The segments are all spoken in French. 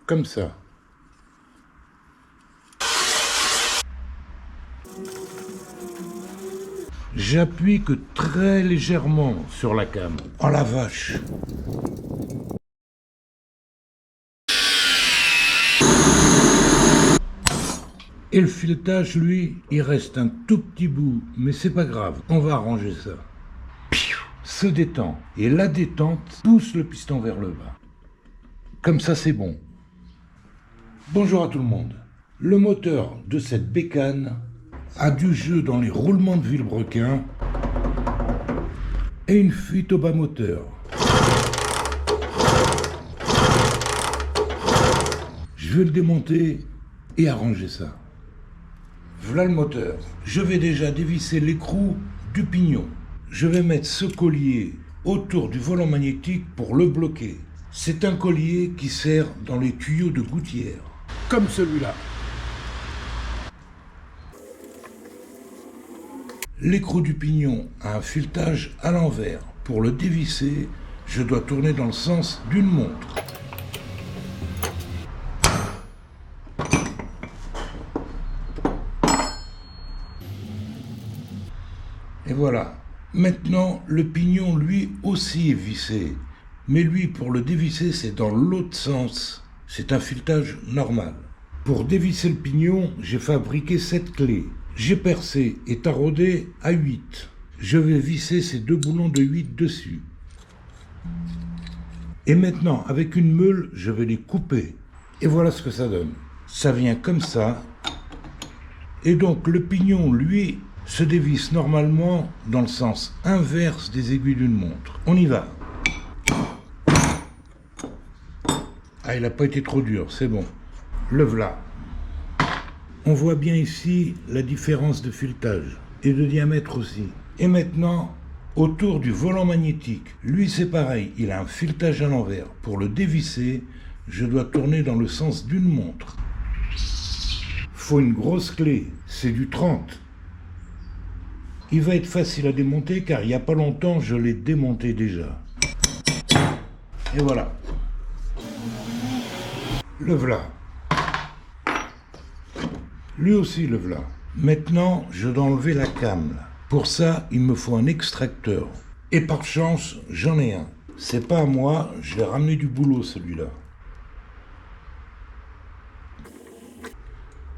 comme ça. J'appuie que très légèrement sur la came. Oh la vache! Et le filetage, lui, il reste un tout petit bout, mais c'est pas grave, on va arranger ça. Se détend, et la détente pousse le piston vers le bas. Comme ça, c'est bon. Bonjour à tout le monde. Le moteur de cette bécane a du jeu dans les roulements de vilebrequin et une fuite au bas moteur. Je vais le démonter et arranger ça. Voilà le moteur. Je vais déjà dévisser l'écrou du pignon. Je vais mettre ce collier autour du volant magnétique pour le bloquer. C'est un collier qui sert dans les tuyaux de gouttière, comme celui-là. L'écrou du pignon a un filetage à l'envers. Pour le dévisser, je dois tourner dans le sens d'une montre. Et voilà. Maintenant, le pignon, lui aussi, est vissé. Mais lui, pour le dévisser, c'est dans l'autre sens. C'est un filetage normal. Pour dévisser le pignon, j'ai fabriqué cette clé. J'ai percé et taraudé à 8. Je vais visser ces deux boulons de 8 dessus. Et maintenant, avec une meule, je vais les couper. Et voilà ce que ça donne. Ça vient comme ça. Et donc, le pignon, lui, se dévisse normalement dans le sens inverse des aiguilles d'une montre. On y va. Ah, il n'a pas été trop dur, c'est bon. Le voilà. On voit bien ici la différence de filetage et de diamètre aussi. Et maintenant, autour du volant magnétique, lui c'est pareil, il a un filetage à l'envers. Pour le dévisser, je dois tourner dans le sens d'une montre. Faut une grosse clé, c'est du 30. Il va être facile à démonter car il n'y a pas longtemps, je l'ai démonté déjà. Et voilà. Le voilà. Lui aussi le voilà. Maintenant, je dois enlever la came. Là. Pour ça, il me faut un extracteur. Et par chance, j'en ai un. C'est pas à moi, je l'ai ramené du boulot celui-là.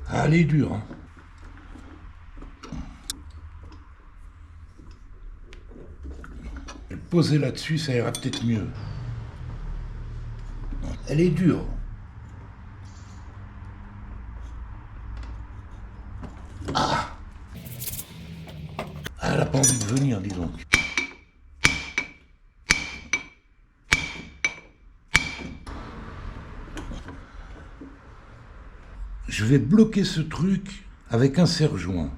Ah, elle est dure, hein. Poser là-dessus, ça ira peut-être mieux. Elle est dure. Ah, elle n'a pas envie de venir, dis donc. Je vais bloquer ce truc avec un serre-joint.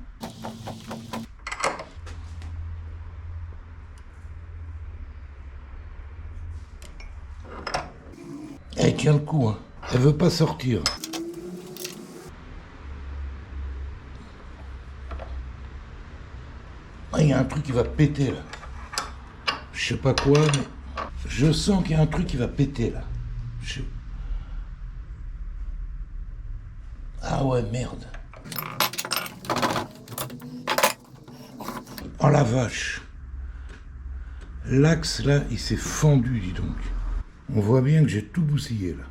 Elle tient le coup, hein. Elle veut pas sortir. Ah, il y a un truc qui va péter là. Je sais pas quoi, mais je sens qu'il y a un truc qui va péter là. Ah ouais, merde. Oh la vache. L'axe là, il s'est fendu, dis donc. On voit bien que j'ai tout bousillé là.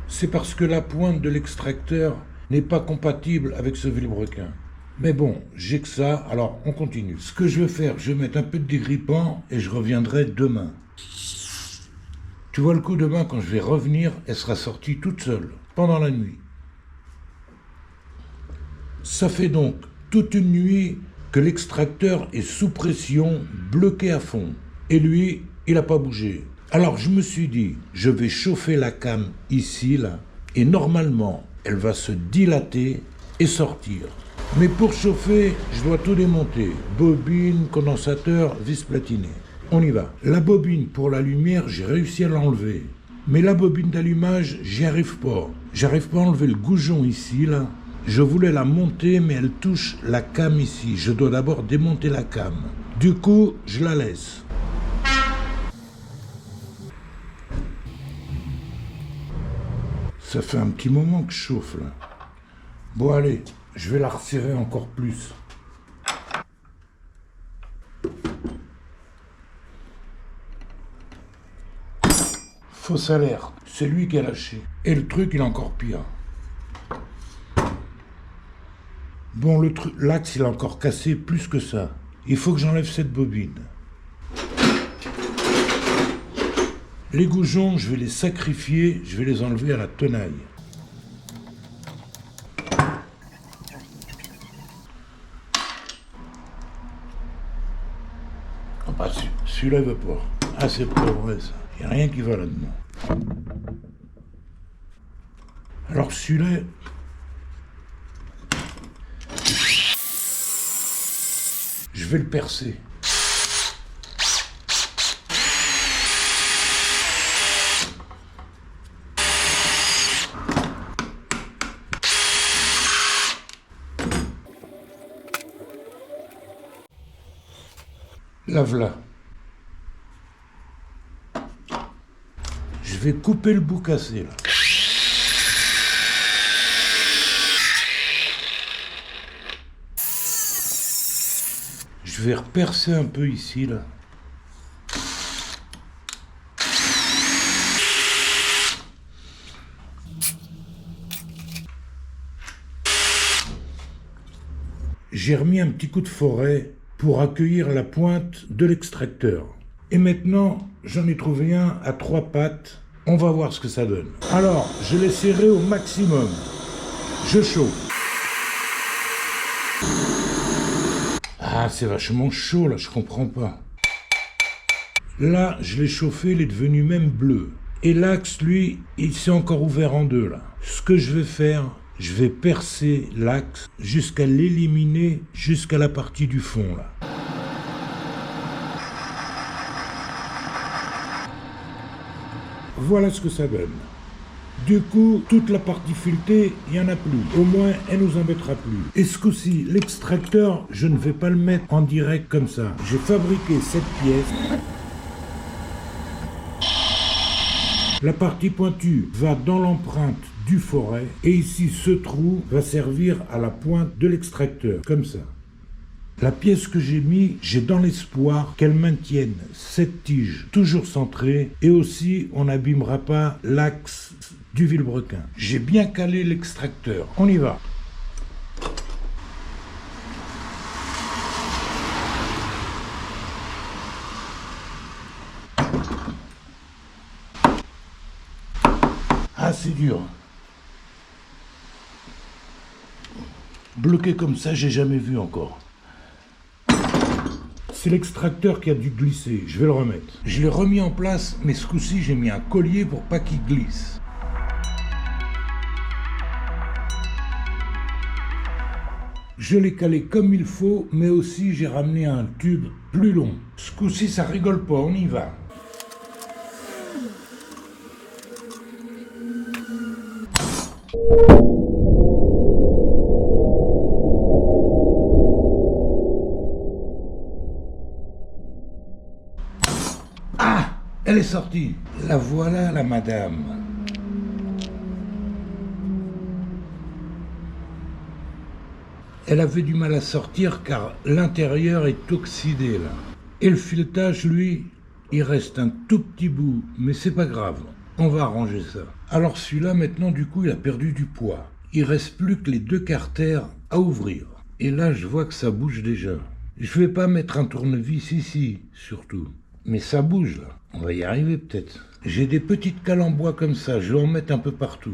C'est parce que la pointe de l'extracteur n'est pas compatible avec ce vilebrequin. Mais bon, j'ai que ça, alors on continue. Ce que je vais faire, je vais mettre un peu de dégrippant et je reviendrai demain. Tu vois le coup, demain quand je vais revenir, elle sera sortie toute seule, pendant la nuit. Ça fait donc toute une nuit que l'extracteur est sous pression, bloqué à fond. Et lui, il n'a pas bougé. Alors je me suis dit, je vais chauffer la came ici, là, et normalement, elle va se dilater et sortir. Mais pour chauffer, je dois tout démonter. Bobine, condensateur, vis platiné. On y va. La bobine pour la lumière, j'ai réussi à l'enlever. Mais la bobine d'allumage, j'y arrive pas. J'arrive pas à enlever le goujon ici, là. Je voulais la monter, mais elle touche la came ici. Je dois d'abord démonter la came. Du coup, je la laisse. Ça fait un petit moment que je chauffe là. Bon allez, je vais la resserrer encore plus. Fausse alerte, c'est lui qui a lâché. Et le truc, il est encore pire. Bon, l'axe, il a encore cassé plus que ça. Il faut que j'enlève cette bobine. Les goujons, je vais les sacrifier, je vais les enlever à la tenaille. Oh bah, celui-là, il va pas. Ah, c'est pas vrai, ça. Il n'y a rien qui va là-dedans. Alors, celui-là... je vais le percer. La voilà. Je vais couper le bout cassé là. Je vais repercer un peu ici là. J'ai remis un petit coup de forêt pour accueillir la pointe de l'extracteur. Et maintenant, j'en ai trouvé un à 3 pattes. On va voir ce que ça donne. Alors, je l'ai serré au maximum. Je chauffe. Ah, c'est vachement chaud là, je comprends pas. Là, je l'ai chauffé, il est devenu même bleu. Et l'axe, lui, il s'est encore ouvert en deux là. Ce que je vais faire, je vais percer l'axe jusqu'à l'éliminer, jusqu'à la partie du fond là. Voilà ce que ça donne. Du coup, toute la partie filetée, il n'y en a plus. Au moins, elle nous embêtera plus. Et ce coup-ci, l'extracteur, je ne vais pas le mettre en direct comme ça. J'ai fabriqué cette pièce. La partie pointue va dans l'empreinte du forêt. Et ici, ce trou va servir à la pointe de l'extracteur, comme ça. La pièce que j'ai mis, j'ai dans l'espoir qu'elle maintienne cette tige toujours centrée et aussi on n'abîmera pas l'axe du vilebrequin. J'ai bien calé l'extracteur. On y va. Ah, c'est dur. Bloqué comme ça, j'ai jamais vu encore. C'est l'extracteur qui a dû glisser, je vais le remettre. Je l'ai remis en place, mais ce coup-ci, j'ai mis un collier pour pas qu'il glisse. Je l'ai calé comme il faut, mais aussi j'ai ramené un tube plus long. Ce coup-ci, ça rigole pas, on y va. Elle est sortie. La voilà, la madame. Elle avait du mal à sortir car l'intérieur est oxydé là. Et le filetage, lui, il reste un tout petit bout, mais c'est pas grave. On va arranger ça. Alors celui-là, maintenant, du coup, il a perdu du poids. Il reste plus que les 2 carters à ouvrir. Et là, je vois que ça bouge déjà. Je vais pas mettre un tournevis ici, surtout. Mais ça bouge là. On va y arriver peut-être. J'ai des petites cales en bois comme ça, je vais en mettre un peu partout.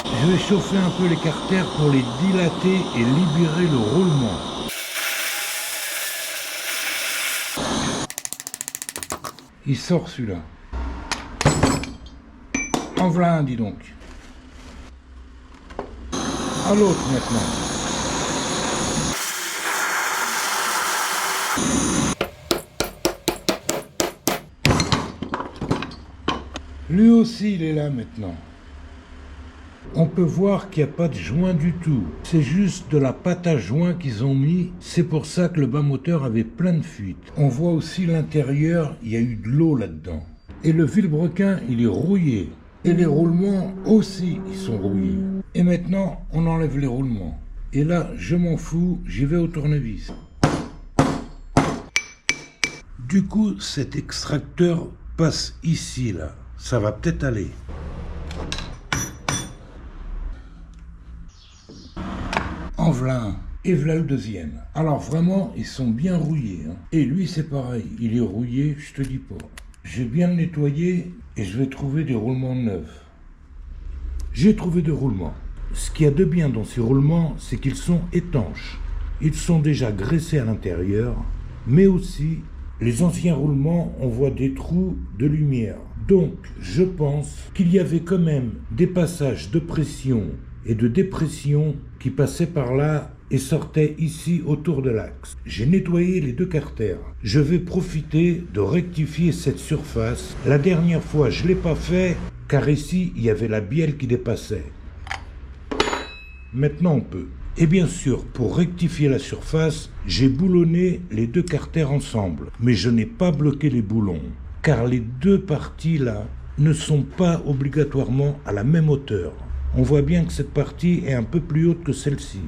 Je vais chauffer un peu les carters pour les dilater et libérer le roulement. Il sort celui-là. En voilà un, dis donc. À l'autre maintenant. Lui aussi, il est là maintenant. On peut voir qu'il n'y a pas de joint du tout. C'est juste de la pâte à joint qu'ils ont mis. C'est pour ça que le bas moteur avait plein de fuites. On voit aussi l'intérieur, il y a eu de l'eau là-dedans. Et le vilebrequin, il est rouillé. Et les roulements aussi, ils sont rouillés. Et maintenant, on enlève les roulements. Et là, je m'en fous, j'y vais au tournevis. Du coup, cet extracteur passe ici, là. Ça va peut-être aller. En v'là un. Et v'là le deuxième. Alors vraiment, ils sont bien rouillés. Hein. Et lui, c'est pareil. Il est rouillé, je te dis pas. Je vais bien le nettoyer et je vais trouver des roulements neufs. J'ai trouvé des roulements. Ce qu'il y a de bien dans ces roulements, c'est qu'ils sont étanches. Ils sont déjà graissés à l'intérieur, mais aussi, les anciens roulements, on voit des trous de lumière. Donc, je pense qu'il y avait quand même des passages de pression et de dépression qui passaient par là et sortaient ici autour de l'axe. J'ai nettoyé les deux carters. Je vais profiter de rectifier cette surface. La dernière fois, je ne l'ai pas fait, car ici, il y avait la bielle qui dépassait. Maintenant, on peut. Et bien sûr, pour rectifier la surface, j'ai boulonné les deux carters ensemble. Mais je n'ai pas bloqué les boulons, car les deux parties là ne sont pas obligatoirement à la même hauteur. On voit bien que cette partie est un peu plus haute que celle-ci.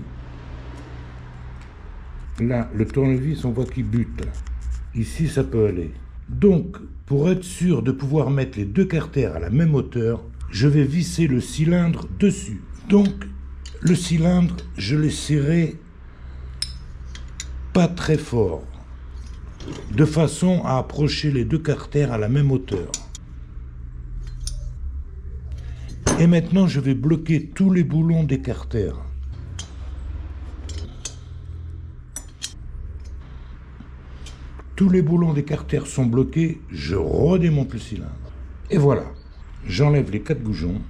Là, le tournevis, on voit qu'il bute. Ici, ça peut aller. Donc, pour être sûr de pouvoir mettre les deux carters à la même hauteur, je vais visser le cylindre dessus. Donc, le cylindre, je l'ai serré pas très fort, de façon à approcher les deux carters à la même hauteur. Et maintenant, je vais bloquer tous les boulons des carters. Tous les boulons des carters sont bloqués, je redémonte le cylindre. Et voilà, j'enlève les 4 boujons.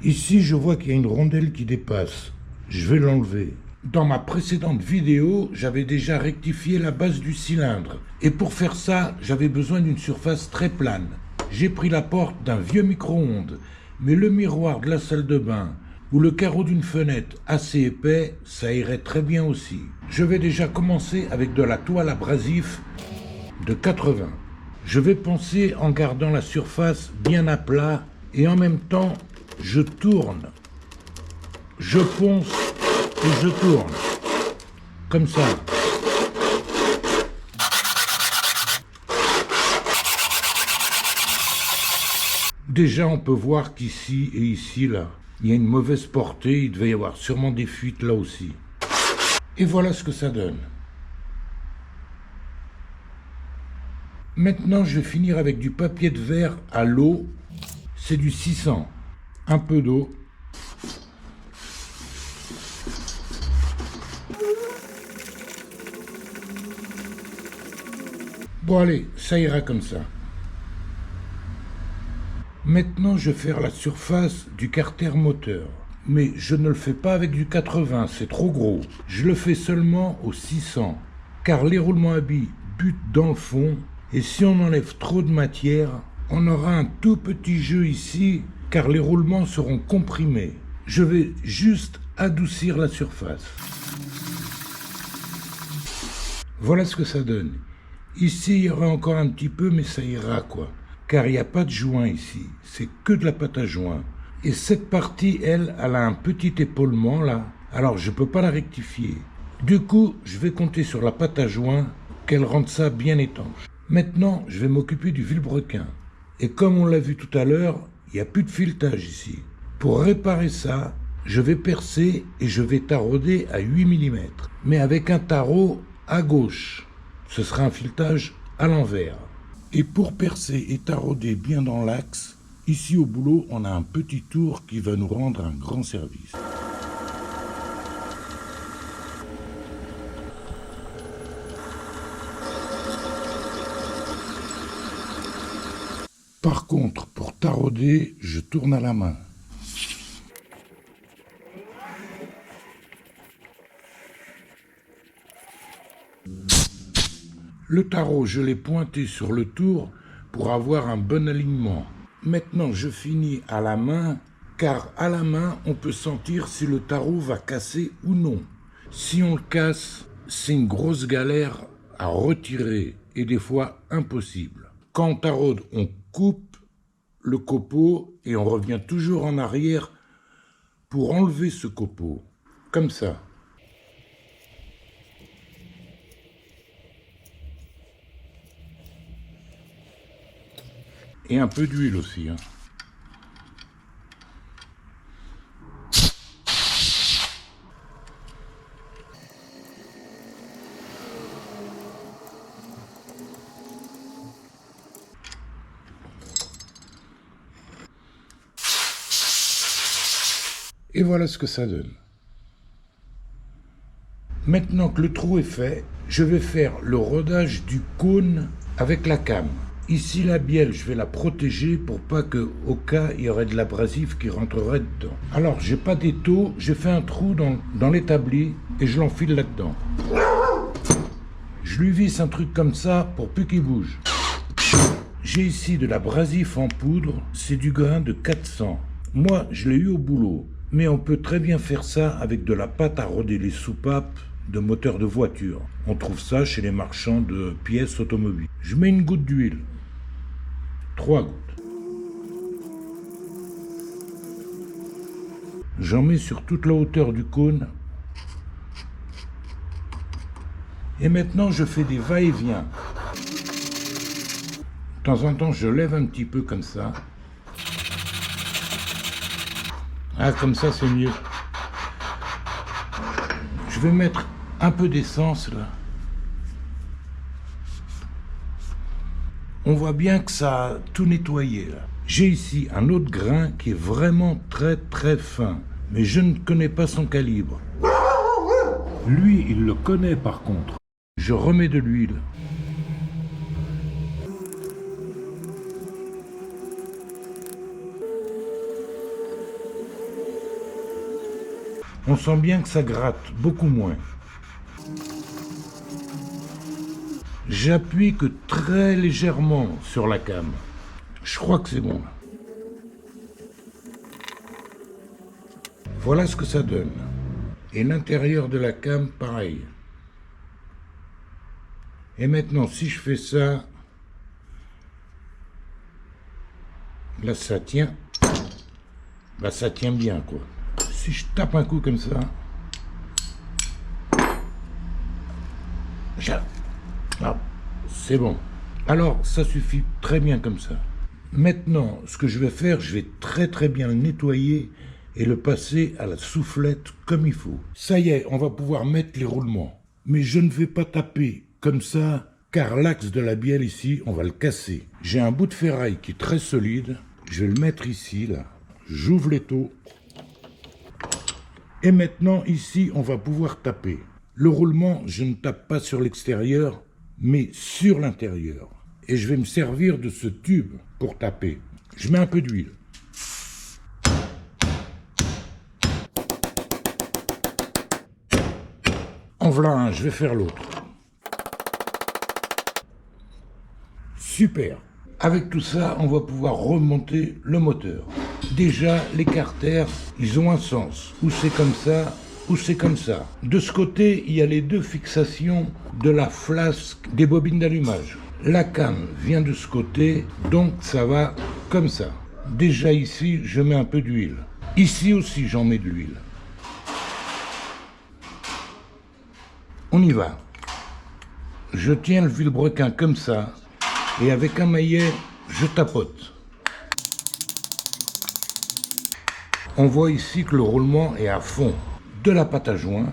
Ici, je vois qu'il y a une rondelle qui dépasse. Je vais l'enlever. Dans ma précédente vidéo, j'avais déjà rectifié la base du cylindre. Et pour faire ça, j'avais besoin d'une surface très plane. J'ai pris la porte d'un vieux micro-ondes, mais le miroir de la salle de bain ou le carreau d'une fenêtre assez épais, ça irait très bien aussi. Je vais déjà commencer avec de la toile abrasif de 80. Je vais poncer en gardant la surface bien à plat et en même temps, je tourne. Je ponce et je tourne. Comme ça. Déjà, on peut voir qu'ici et ici, là, il y a une mauvaise portée. Il devait y avoir sûrement des fuites là aussi. Et voilà ce que ça donne. Maintenant, je vais finir avec du papier de verre à l'eau. C'est du 600. Un peu d'eau. Bon allez, ça ira comme ça. Maintenant, je vais faire la surface du carter moteur. Mais je ne le fais pas avec du 80, c'est trop gros. Je le fais seulement au 600. Car les roulements à billes butent dans le fond. Et si on enlève trop de matière, on aura un tout petit jeu ici, car les roulements seront comprimés. Je vais juste adoucir la surface. Voilà ce que ça donne. Ici, il y aura encore un petit peu, mais ça ira quoi. Car il n'y a pas de joint ici, c'est que de la pâte à joint. Et cette partie, elle a un petit épaulement là, alors je ne peux pas la rectifier. Du coup, je vais compter sur la pâte à joint, qu'elle rende ça bien étanche. Maintenant, je vais m'occuper du vilebrequin. Et comme on l'a vu tout à l'heure, il n'y a plus de filetage ici. Pour réparer ça, je vais percer et je vais tarauder à 8 mm. Mais avec un tarot à gauche. Ce sera un filetage à l'envers. Et pour percer et tarauder bien dans l'axe, ici au boulot, on a un petit tour qui va nous rendre un grand service. Par contre, pour tarauder, je tourne à la main. Le tarot, je l'ai pointé sur le tour pour avoir un bon alignement. Maintenant, je finis à la main, car à la main, on peut sentir si le tarot va casser ou non. Si on le casse, c'est une grosse galère à retirer et des fois impossible. Quand on taraude, on coupe le copeau et on revient toujours en arrière pour enlever ce copeau, comme ça. Et un peu d'huile aussi. Et voilà ce que ça donne. Maintenant que le trou est fait, je vais faire le rodage du cône avec la came. Ici, la bielle, je vais la protéger pour pas que, au cas, il y aurait de l'abrasif qui rentrerait dedans. Alors, j'ai pas d'étau, j'ai fait un trou dans l'établi et je l'enfile là-dedans. Je lui visse un truc comme ça pour plus qu'il bouge. J'ai ici de l'abrasif en poudre, c'est du grain de 400. Moi, je l'ai eu au boulot. Mais on peut très bien faire ça avec de la pâte à roder les soupapes de moteurs de voiture. On trouve ça chez les marchands de pièces automobiles. Je mets une goutte d'huile. 3 gouttes. J'en mets sur toute la hauteur du cône. Et maintenant, je fais des va-et-vient. De temps en temps, je lève un petit peu comme ça. Ah, comme ça, c'est mieux. Je vais mettre un peu d'essence, là. On voit bien que ça a tout nettoyé, là. J'ai ici un autre grain qui est vraiment très, très fin. Mais je ne connais pas son calibre. Lui, il le connaît, par contre. Je remets de l'huile. On sent bien que ça gratte, beaucoup moins. J'appuie que très légèrement sur la came. Je crois que c'est bon. Voilà ce que ça donne. Et l'intérieur de la came, pareil. Et maintenant, si je fais ça, là ça tient. Bah ça tient bien, quoi. Si je tape un coup comme ça, c'est bon. Alors, ça suffit très bien comme ça. Maintenant, ce que je vais faire, je vais très très bien le nettoyer et le passer à la soufflette comme il faut. Ça y est, on va pouvoir mettre les roulements. Mais je ne vais pas taper comme ça, car l'axe de la bielle ici, on va le casser. J'ai un bout de ferraille qui est très solide. Je vais le mettre ici, là. J'ouvre l'étau. Et maintenant, ici, on va pouvoir taper. Le roulement, je ne tape pas sur l'extérieur, mais sur l'intérieur. Et je vais me servir de ce tube pour taper. Je mets un peu d'huile. En voilà un, je vais faire l'autre. Super. Avec tout ça, on va pouvoir remonter le moteur. Déjà, les carters, ils ont un sens. Ou c'est comme ça, ou c'est comme ça. De ce côté, il y a les deux fixations de la flasque des bobines d'allumage. La came vient de ce côté, donc ça va comme ça. Déjà ici, je mets un peu d'huile. Ici aussi, j'en mets de l'huile. On y va. Je tiens le vilebrequin comme ça, et avec un maillet, je tapote. On voit ici que le roulement est à fond. De la pâte à joint.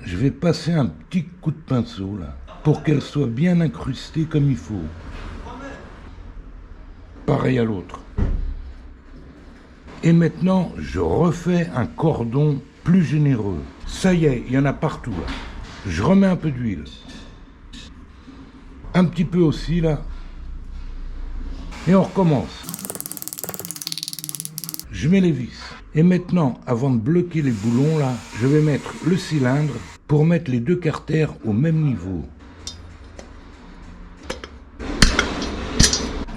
Je vais passer un petit coup de pinceau là, pour qu'elle soit bien incrustée comme il faut. Pareil à l'autre. Et maintenant, je refais un cordon plus généreux. Ça y est, il y en a partout là. Je remets un peu d'huile. Un petit peu aussi là. Et on recommence. Je mets les vis. Et maintenant, avant de bloquer les boulons là, je vais mettre le cylindre pour mettre les deux carters au même niveau.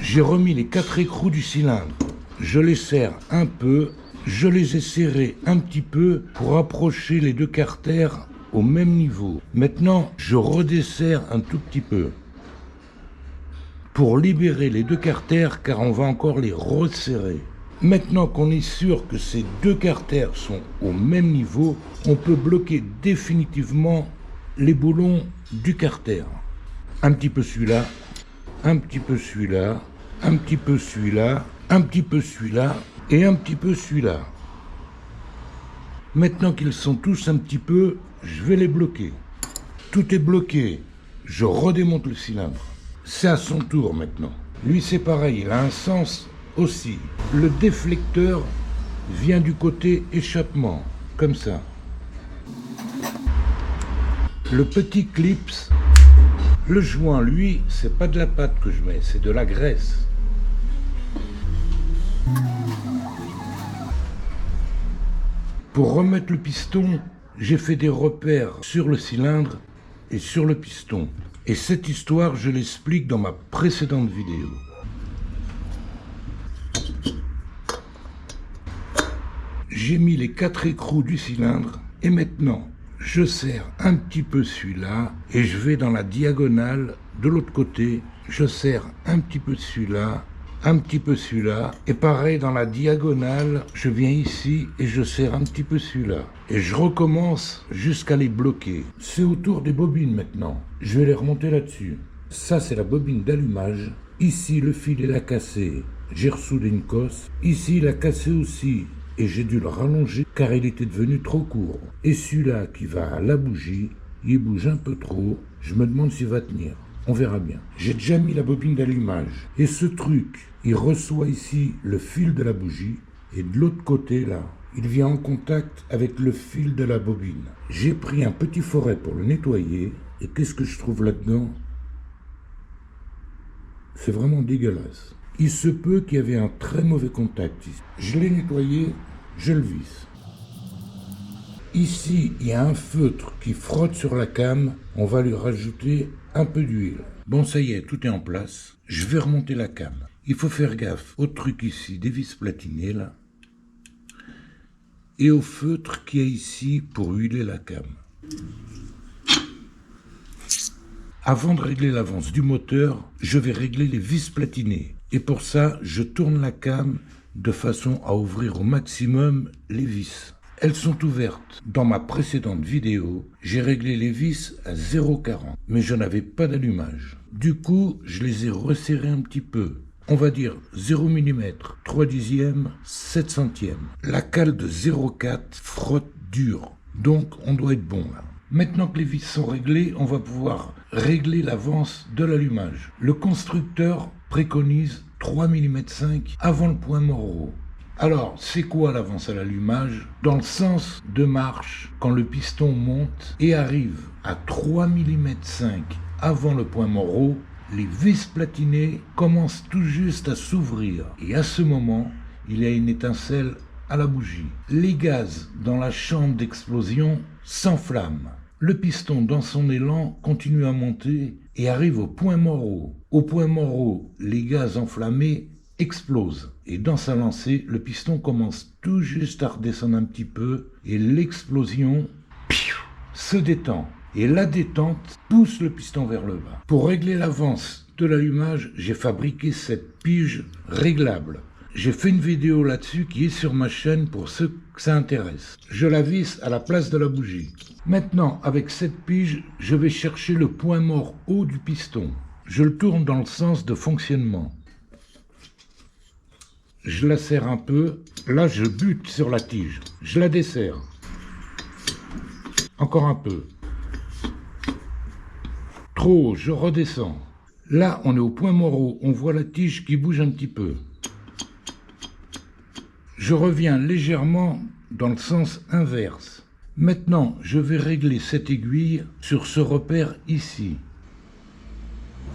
J'ai remis les 4 écrous du cylindre. Je les serre un peu. Je les ai serrés un petit peu pour approcher les deux carters au même niveau. Maintenant, je redesserre un tout petit peu. pour libérer les deux carters car on va encore les resserrer. Maintenant qu'on est sûr que ces deux carters sont au même niveau, on peut bloquer définitivement les boulons du carter. Un petit peu celui-là, un petit peu celui-là, un petit peu celui-là, un petit peu celui-là et un petit peu celui-là. Maintenant qu'ils sont tous un petit peu, je vais les bloquer. Tout est bloqué. Je redémonte le cylindre. C'est à son tour maintenant. Lui c'est pareil, il a un sens aussi. Le déflecteur vient du côté échappement, comme ça. Le petit clips, le joint, lui, c'est pas de la pâte que je mets, c'est de la graisse. Pour remettre le piston, j'ai fait des repères sur le cylindre et sur le piston. Et cette histoire, je l'explique dans ma précédente vidéo. J'ai mis les 4 écrous du cylindre et maintenant, je serre un petit peu celui-là et je vais dans la diagonale de l'autre côté. Je serre un petit peu celui-là, un petit peu celui-là. Et pareil, dans la diagonale, je viens ici et je serre un petit peu celui-là. Et je recommence jusqu'à les bloquer. C'est autour des bobines maintenant. Je vais les remonter là-dessus. Ça, c'est la bobine d'allumage. Ici, le fil est cassé. J'ai ressoudé une cosse. Ici, il a cassé aussi. Et j'ai dû le rallonger car il était devenu trop court. Et celui-là qui va à la bougie, il bouge un peu trop. Je me demande s'il va tenir. On verra bien. J'ai déjà mis la bobine d'allumage. Et ce truc, il reçoit ici le fil de la bougie. Et de l'autre côté, là, il vient en contact avec le fil de la bobine. J'ai pris un petit forêt pour le nettoyer. Et qu'est-ce que je trouve là-dedans? C'est vraiment dégueulasse. Il se peut qu'il y avait un très mauvais contact ici. Je l'ai nettoyé, je le visse. Ici, il y a un feutre qui frotte sur la came. On va lui rajouter un peu d'huile. Bon, ça y est, tout est en place. Je vais remonter la came. Il faut faire gaffe au truc ici, des vis platinées, là. Et au feutre qu'il y a ici pour huiler la came. Avant de régler l'avance du moteur, je vais régler les vis platinées. Et pour ça, je tourne la came de façon à ouvrir au maximum les vis. Elles sont ouvertes. Dans ma précédente vidéo, j'ai réglé les vis à 0,40, mais je n'avais pas d'allumage. Du coup, je les ai resserrées un petit peu. On va dire 0 mm, 3 dixièmes, 7 centièmes. La cale de 0,4 frotte dur, donc on doit être bon là. Maintenant que les vis sont réglées, on va pouvoir régler l'avance de l'allumage. Le constructeur préconise 3 mm 5 avant le point mort. Alors, c'est quoi l'avance à l'allumage? Dans le sens de marche, quand le piston monte et arrive à 3 mm 5 avant le point mort, les vis platinées commencent tout juste à s'ouvrir. Et à ce moment, il y a une étincelle à la bougie. Les gaz dans la chambre d'explosion s'enflamment. Le piston, dans son élan, continue à monter et arrive au point mort. Au point mort, les gaz enflammés explosent. Et dans sa lancée, le piston commence tout juste à redescendre un petit peu et l'explosion se détend. Et la détente pousse le piston vers le bas. Pour régler l'avance de l'allumage, j'ai fabriqué cette pige réglable. J'ai fait une vidéo là-dessus qui est sur ma chaîne pour ceux que ça intéresse. Je la visse à la place de la bougie. Maintenant, avec cette pige, je vais chercher le point mort haut du piston. Je le tourne dans le sens de fonctionnement. Je la serre un peu. Là, je bute sur la tige. Je la desserre. Encore un peu. Trop, je redescends. Là, on est au point mort haut. On voit la tige qui bouge un petit peu. Je reviens légèrement dans le sens inverse. Maintenant, je vais régler cette aiguille sur ce repère ici.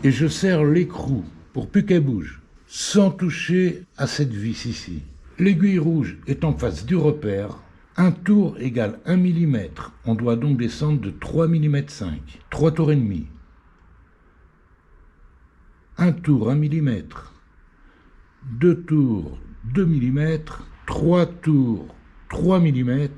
Et je serre l'écrou pour plus qu'elle bouge, sans toucher à cette vis ici. L'aiguille rouge est en face du repère. Un tour égale 1 mm. On doit donc descendre de 3 mm 5. 3 tours et demi. Un tour 1 mm. 2 tours 2 mm. 3 tours 3 mm.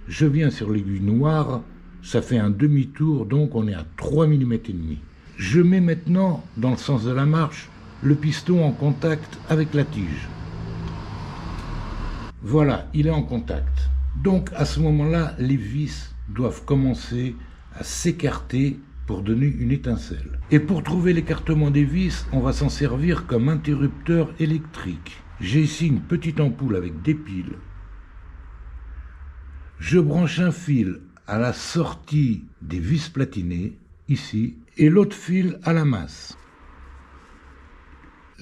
Je viens sur l'aiguille noire, ça fait un demi-tour, donc on est à 3 mm et demi. Je mets maintenant, dans le sens de la marche, le piston en contact avec la tige. Voilà, il est en contact. Donc à ce moment-là, les vis doivent commencer à s'écarter pour donner une étincelle. Et pour trouver l'écartement des vis, on va s'en servir comme interrupteur électrique. J'ai ici une petite ampoule avec des piles. Je branche un fil à la sortie des vis platinées, ici, et l'autre fil à la masse.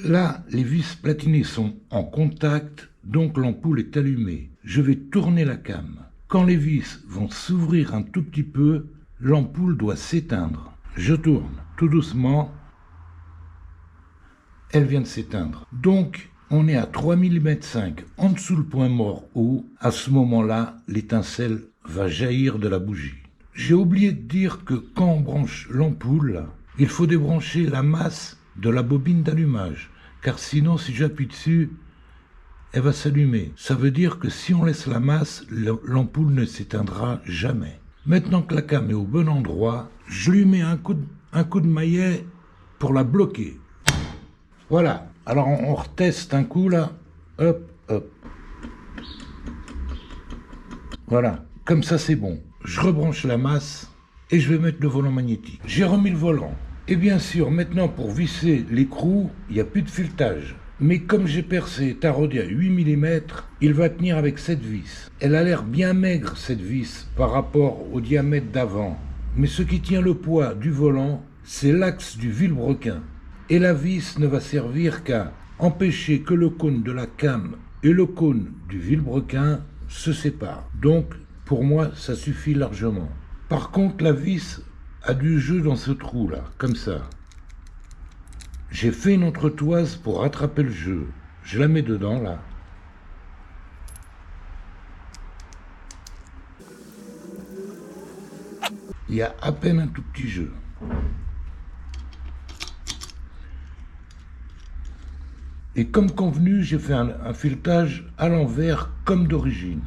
Là, les vis platinées sont en contact, donc l'ampoule est allumée. Je vais tourner la came. Quand les vis vont s'ouvrir un tout petit peu, l'ampoule doit s'éteindre. Je tourne tout doucement. Elle vient de s'éteindre. Donc, on est à 3 mm en dessous le point mort haut. À ce moment-là, l'étincelle va jaillir de la bougie. J'ai oublié de dire que quand on branche l'ampoule, il faut débrancher la masse de la bobine d'allumage, car sinon, si j'appuie dessus, elle va s'allumer. Ça veut dire que si on laisse la masse, l'ampoule ne s'éteindra jamais. Maintenant que la came est au bon endroit, je lui mets un coup de maillet pour la bloquer. Voilà. Alors on reteste un coup là. Hop, hop. Voilà. Comme ça c'est bon. Je rebranche la masse et je vais mettre le volant magnétique. J'ai remis le volant. Et bien sûr, maintenant pour visser l'écrou, il n'y a plus de filetage. Mais comme j'ai percé taraudé à 8 mm, il va tenir avec cette vis. Elle a l'air bien maigre cette vis par rapport au diamètre d'avant. Mais ce qui tient le poids du volant, c'est l'axe du vilebrequin. Et la vis ne va servir qu'à empêcher que le cône de la came et le cône du vilebrequin se séparent. Donc, pour moi, ça suffit largement. Par contre, la vis a du jeu dans ce trou-là, comme ça. J'ai fait une entretoise pour rattraper le jeu. Je la mets dedans, là. Il y a à peine un tout petit jeu. Et comme convenu, j'ai fait un filetage à l'envers comme d'origine.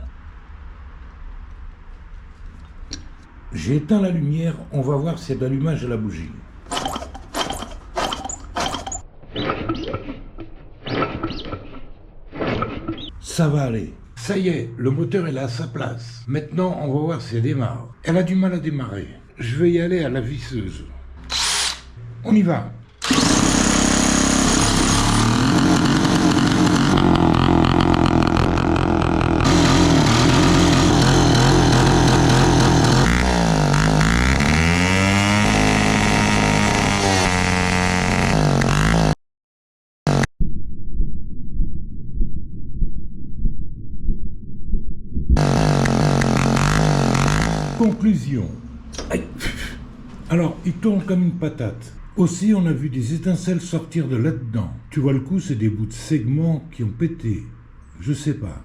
J'ai éteint la lumière, on va voir s'il y a de l'allumage à la bougie. Ça va aller. Ça y est, le moteur est là à sa place. Maintenant, on va voir si elle démarre. Elle a du mal à démarrer. Je vais y aller à la visseuse. On y va. Conclusion. Aïe. Alors, il tourne comme une patate. Aussi, on a vu des étincelles sortir de là-dedans. Tu vois le coup, c'est des bouts de segments qui ont pété. Je sais pas.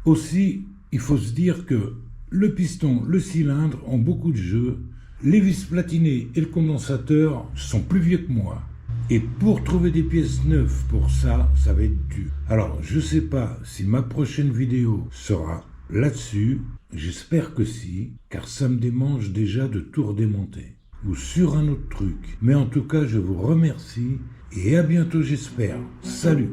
Aussi, il faut se dire que le piston, le cylindre ont beaucoup de jeu. Les vis platinées et le condensateur sont plus vieux que moi. Et pour trouver des pièces neuves pour ça, ça va être dur. Alors, je sais pas si ma prochaine vidéo sera là-dessus. J'espère que si, car ça me démange déjà de tout redémonter. Ou sur un autre truc. Mais en tout cas, je vous remercie et à bientôt j'espère. Salut!